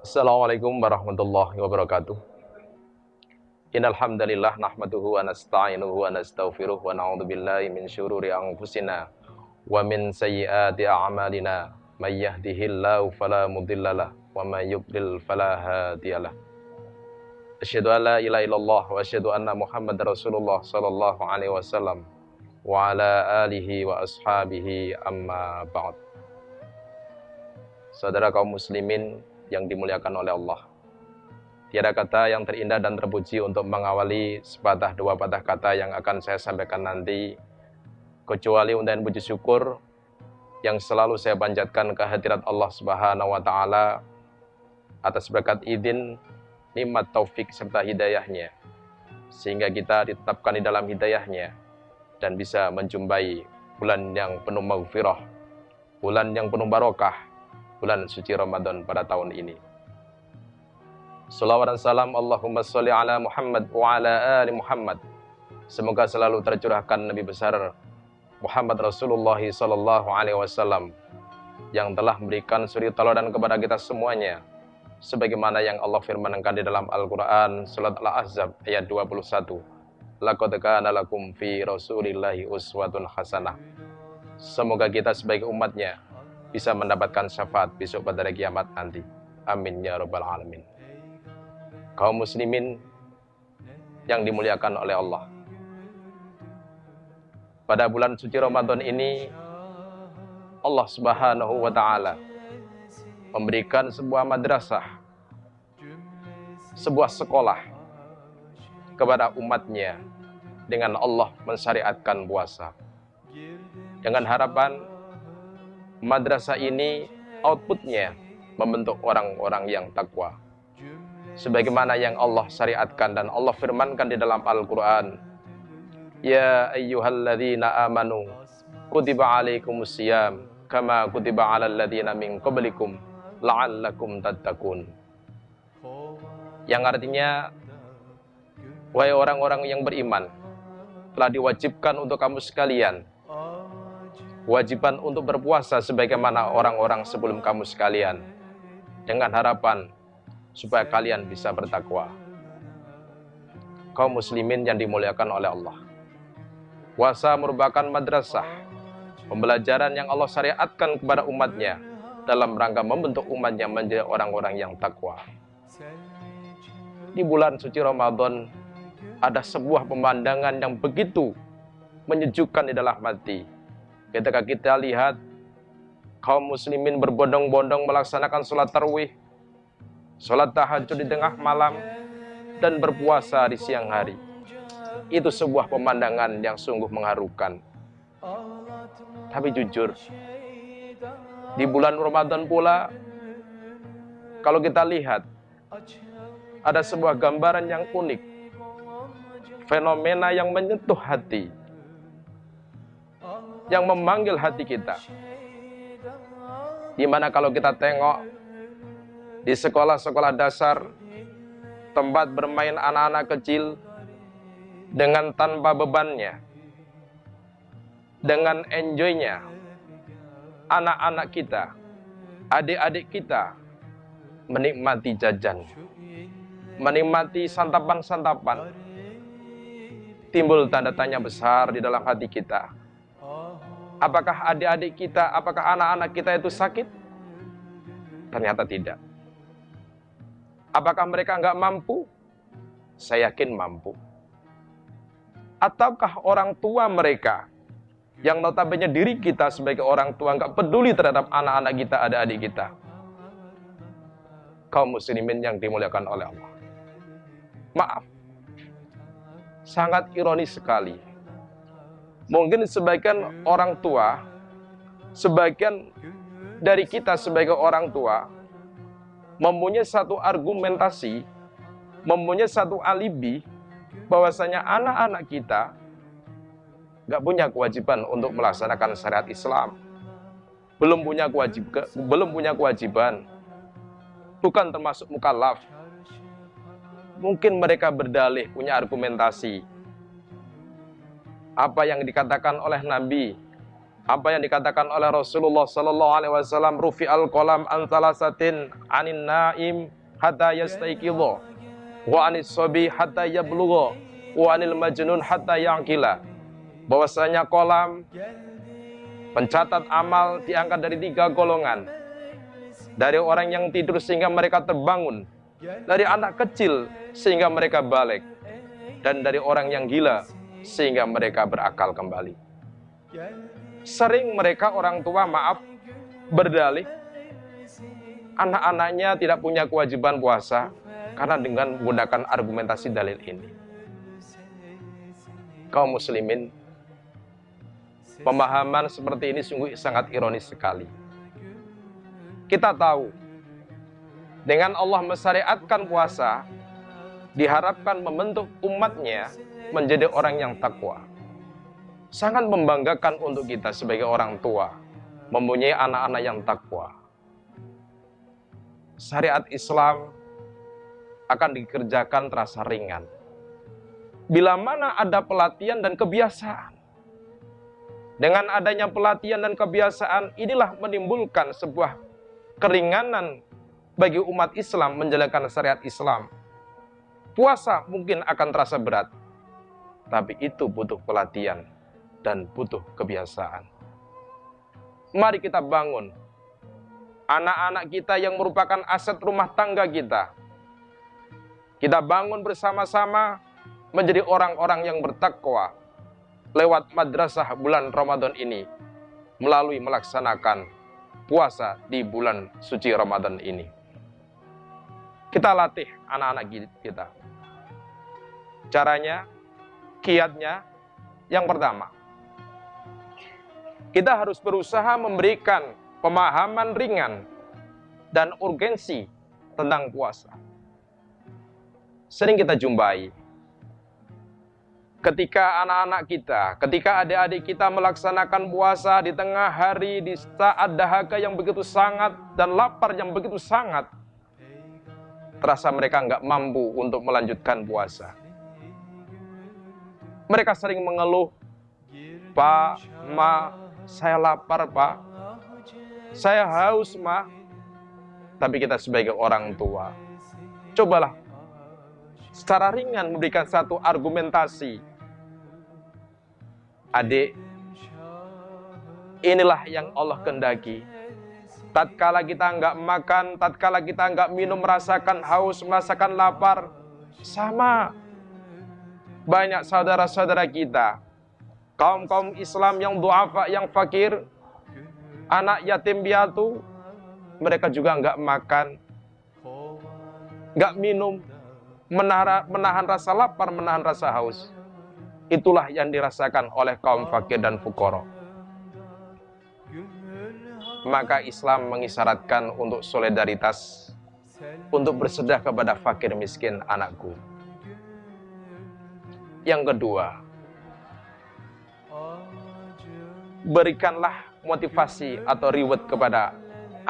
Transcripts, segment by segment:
Assalamualaikum warahmatullahi wabarakatuh. Innal hamdalillah nahmaduhu wa nasta'inuhu wa nastaghfiruh wa na'udzu billahi min syururi anfusina wa min sayyiati a'malina. May yahdihillahu fala mudhillalah wa may yudlil fala hadiyalah. Asyhadu an la ilaha illallah wa asyhadu anna Muhammadar Rasulullah sallallahu alaihi wasallam wa ala alihi wa ashabihi amma ba'd. Saudara kaum muslimin yang dimuliakan oleh Allah, tiada kata yang terindah dan terpuji untuk mengawali sepatah dua patah kata yang akan saya sampaikan nanti, kecuali untayan puji syukur yang selalu saya panjatkan kehadirat Allah Subhanahu wa Ta'ala atas berkat izin, nikmat taufik serta hidayahnya, sehingga kita ditetapkan di dalam hidayahnya dan bisa menjumpai bulan yang penuh maghfirah, bulan yang penuh barokah, bulan suci Ramadan pada tahun ini. Salawat dan salam Allahumma sholli ala Muhammad wa ala ali Muhammad. Semoga selalu tercurahkan Nabi besar Muhammad Rasulullah sallallahu alaihi wasallam yang telah memberikan suri tauladan kepada kita semuanya, sebagaimana yang Allah firmankan di dalam Al-Qur'an surat Al-Ahzab ayat 21. Laqad kana lakum fi Rasulillahi uswatun hasanah. Semoga kita sebagai umatnya bisa mendapatkan syafaat besok pada hari kiamat nanti. Amin ya rabbal alamin. Kaum muslimin yang dimuliakan oleh Allah, pada bulan suci Ramadan ini Allah Subhanahu wa Ta'ala memberikan sebuah madrasah, sebuah sekolah kepada umatnya dengan Allah mensyariatkan puasa, dengan harapan madrasah ini outputnya membentuk orang-orang yang takwa, sebagaimana yang Allah syariatkan dan Allah firmankan di dalam Al-Quran. Ya ayyuhalladzina amanu kutiba alaikumusiyam kama kutiba alal ladzina min qablikum la'allakum tattaqun. Yang artinya, wahai orang-orang yang beriman, telah diwajibkan untuk kamu sekalian kewajiban untuk berpuasa sebagaimana orang-orang sebelum kamu sekalian, dengan harapan supaya kalian bisa bertakwa. Kaum muslimin yang dimuliakan oleh Allah, puasa merupakan madrasah, pembelajaran yang Allah syariatkan kepada umatnya dalam rangka membentuk umatnya menjadi orang-orang yang takwa. Di bulan suci Ramadan ada sebuah pemandangan yang begitu menyejukkan di dalam hati ketika kita lihat kaum muslimin berbondong-bondong melaksanakan sholat tarawih, sholat tahajud di tengah malam, dan berpuasa di siang hari. Itu sebuah pemandangan yang sungguh mengharukan. Tapi jujur, di bulan Ramadan pula, kalau kita lihat, ada sebuah gambaran yang unik, fenomena yang menyentuh hati, yang memanggil hati kita. Dimana kalau kita tengok di sekolah-sekolah dasar, tempat bermain anak-anak kecil dengan tanpa bebannya, dengan enjoynya, anak-anak kita, adik-adik kita menikmati jajan, menikmati santapan-santapan, timbul tanda tanya besar di dalam hati kita. Apakah adik-adik kita, apakah anak-anak kita itu sakit? Ternyata tidak. Apakah mereka nggak mampu? Saya yakin mampu. Ataukah orang tua mereka, yang notabene diri kita sebagai orang tua nggak peduli terhadap anak-anak kita, adik-adik kita? Kaum muslimin yang dimuliakan oleh Allah, maaf, sangat ironis sekali. Mungkin sebagian orang tua, sebagian dari kita sebagai orang tua mempunyai satu argumentasi, mempunyai satu alibi bahwasanya anak-anak kita nggak punya kewajiban untuk melaksanakan syariat Islam, belum punya kewajiban, bukan termasuk mukallaf. Mungkin mereka berdalih, punya argumentasi apa yang dikatakan oleh Nabi Apa yang dikatakan oleh Rasulullah sallallahu alaihi wasallam, rufi'al qalam an thalathatin anin naim hatta yastayqidha wa anis sabi hatta yablugha wa anil majnun hatta yaqila. Bahwasanya kolam pencatat amal diangkat dari 3 golongan. Dari orang yang tidur sehingga mereka terbangun, dari anak kecil sehingga mereka balik, dan dari orang yang gila sehingga mereka berakal kembali. Sering mereka orang tua berdalih anak-anaknya tidak punya kewajiban puasa karena dengan menggunakan argumentasi dalil ini. Kaum muslimin, pemahaman seperti ini sungguh sangat ironis sekali. Kita tahu, dengan Allah mensyariatkan puasa, diharapkan membentuk umatnya menjadi orang yang takwa. Sangat membanggakan untuk kita sebagai orang tua, mempunyai anak-anak yang takwa. Syariat Islam akan dikerjakan terasa ringan bila mana ada pelatihan dan kebiasaan. Dengan adanya pelatihan dan kebiasaan, inilah menimbulkan sebuah keringanan bagi umat Islam menjalankan syariat Islam. Puasa mungkin akan terasa berat, tapi itu butuh pelatihan dan butuh kebiasaan. Mari kita bangun anak-anak kita yang merupakan aset rumah tangga kita. Kita bangun bersama-sama menjadi orang-orang yang bertakwa lewat madrasah bulan Ramadan ini, melalui melaksanakan puasa di bulan suci Ramadan ini. Kita latih anak-anak kita. Caranya, kiatnya, yang pertama, kita harus berusaha memberikan pemahaman ringan dan urgensi tentang puasa. Sering kita jumpai, ketika anak-anak kita, ketika adik-adik kita melaksanakan puasa di tengah hari, di saat dahaga yang begitu sangat dan lapar yang begitu sangat, terasa mereka nggak mampu untuk melanjutkan puasa. Mereka sering mengeluh, "Pak, Ma, saya lapar, Pak. Saya haus, Ma." Tapi kita sebagai orang tua, cobalah secara ringan memberikan satu argumentasi. Adik, inilah yang Allah kehendaki. Tatkala kita nggak makan, tatkala kita nggak minum, merasakan haus, merasakan lapar, sama banyak saudara-saudara kita, kaum-kaum Islam yang du'afa, yang fakir, anak yatim piatu, mereka juga nggak makan, nggak minum, menahan rasa lapar, menahan rasa haus. Itulah yang dirasakan oleh kaum fakir dan fuqara. Maka Islam mengisyaratkan untuk solidaritas, untuk bersedekah kepada fakir miskin anakku. Yang kedua, berikanlah motivasi atau reward kepada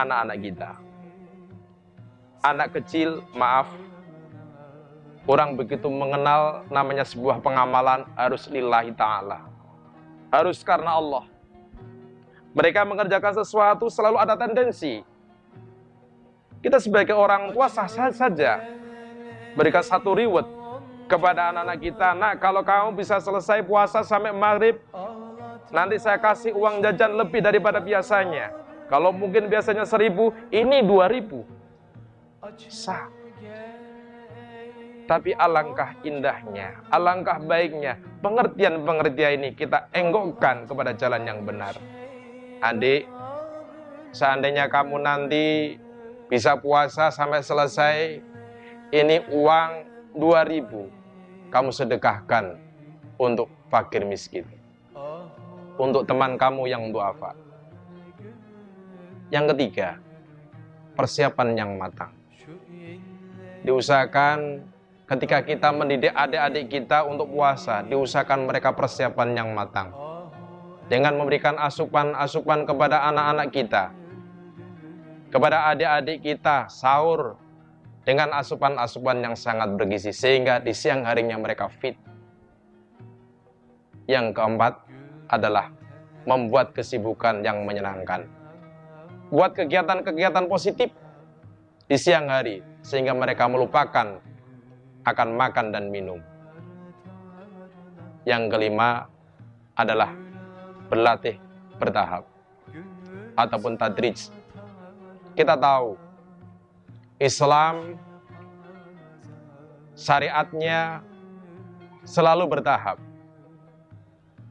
anak-anak kita. Anak kecil, maaf, kurang begitu mengenal namanya sebuah pengamalan harus lillahi ta'ala. Harus karena Allah. Mereka mengerjakan sesuatu selalu ada tendensi. Kita sebagai orang tua sah-sah saja berikan satu reward kepada anak-anak kita. Nak, kalau kamu bisa selesai puasa sampai maghrib, nanti saya kasih uang jajan lebih daripada biasanya. Kalau mungkin biasanya 1.000, ini 2.000. Sah. Tapi alangkah indahnya, alangkah baiknya pengertian-pengertian ini kita enggokkan kepada jalan yang benar. Adik, seandainya kamu nanti bisa puasa sampai selesai, ini uang 2.000 kamu sedekahkan untuk fakir miskin, untuk teman kamu yang duafa. Yang ketiga, persiapan yang matang. Diusahakan ketika kita mendidik adik-adik kita untuk puasa, diusahakan mereka persiapan yang matang. Dengan memberikan asupan-asupan kepada anak-anak kita, kepada adik-adik kita, sahur dengan asupan-asupan yang sangat bergizi, sehingga di siang harinya mereka fit. Yang keempat adalah membuat kesibukan yang menyenangkan. Buat kegiatan-kegiatan positif di siang hari, sehingga mereka melupakan akan makan dan minum. Yang kelima adalah berlatih bertahap ataupun tadrij. Kita tahu Islam syariatnya selalu bertahap.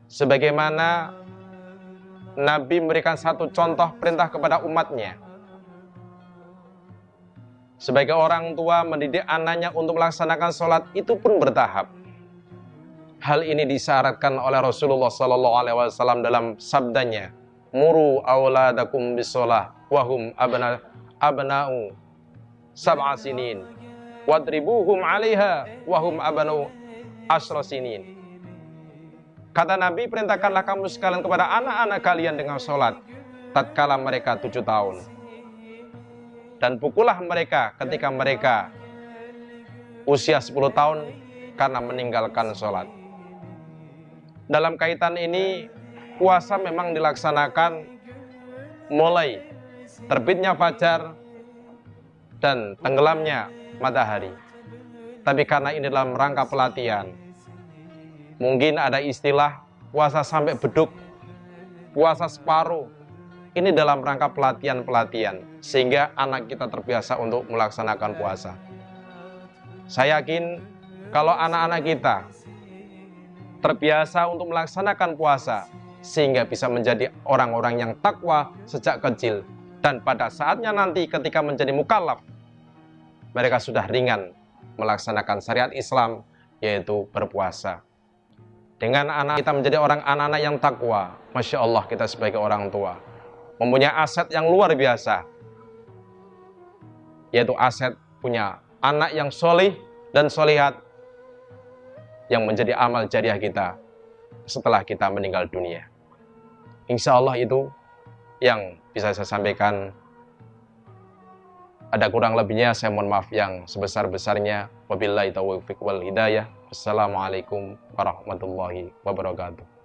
Sebagaimana Nabi memberikan satu contoh perintah kepada umatnya. Sebagai orang tua mendidik anaknya untuk melaksanakan sholat itu pun bertahap. Hal ini disyaratkan oleh Rasulullah SAW dalam sabdanya, "Muru auladakum bisolah wahum abna'u sab'a sinin, wadribuhum 'alaiha wahum abna'u asyra sinin." Kata Nabi, perintahkanlah kamu sekalian kepada anak-anak kalian dengan sholat tatkala mereka 7 tahun. Dan pukullah mereka ketika mereka usia 10 tahun karena meninggalkan sholat. Dalam kaitan ini, puasa memang dilaksanakan mulai terbitnya fajar dan tenggelamnya matahari. Tapi karena ini dalam rangka pelatihan, mungkin ada istilah puasa sampai beduk, puasa separuh. Ini dalam rangka pelatihan-pelatihan, sehingga anak kita terbiasa untuk melaksanakan puasa. Saya yakin kalau anak-anak kita terbiasa untuk melaksanakan puasa, sehingga bisa menjadi orang-orang yang takwa sejak kecil, dan pada saatnya nanti ketika menjadi mukallaf, mereka sudah ringan melaksanakan syariat Islam, yaitu berpuasa. Dengan anak kita menjadi anak-anak yang takwa, Masya Allah, kita sebagai orang tua mempunyai aset yang luar biasa, yaitu aset punya anak yang solih dan solihat, yang menjadi amal jariah kita setelah kita meninggal dunia. Insya Allah itu yang bisa saya sampaikan. Ada kurang lebihnya saya mohon maaf yang sebesar-besarnya. Wabillahi taufiq wal hidayah. Wassalamualaikum warahmatullahi wabarakatuh.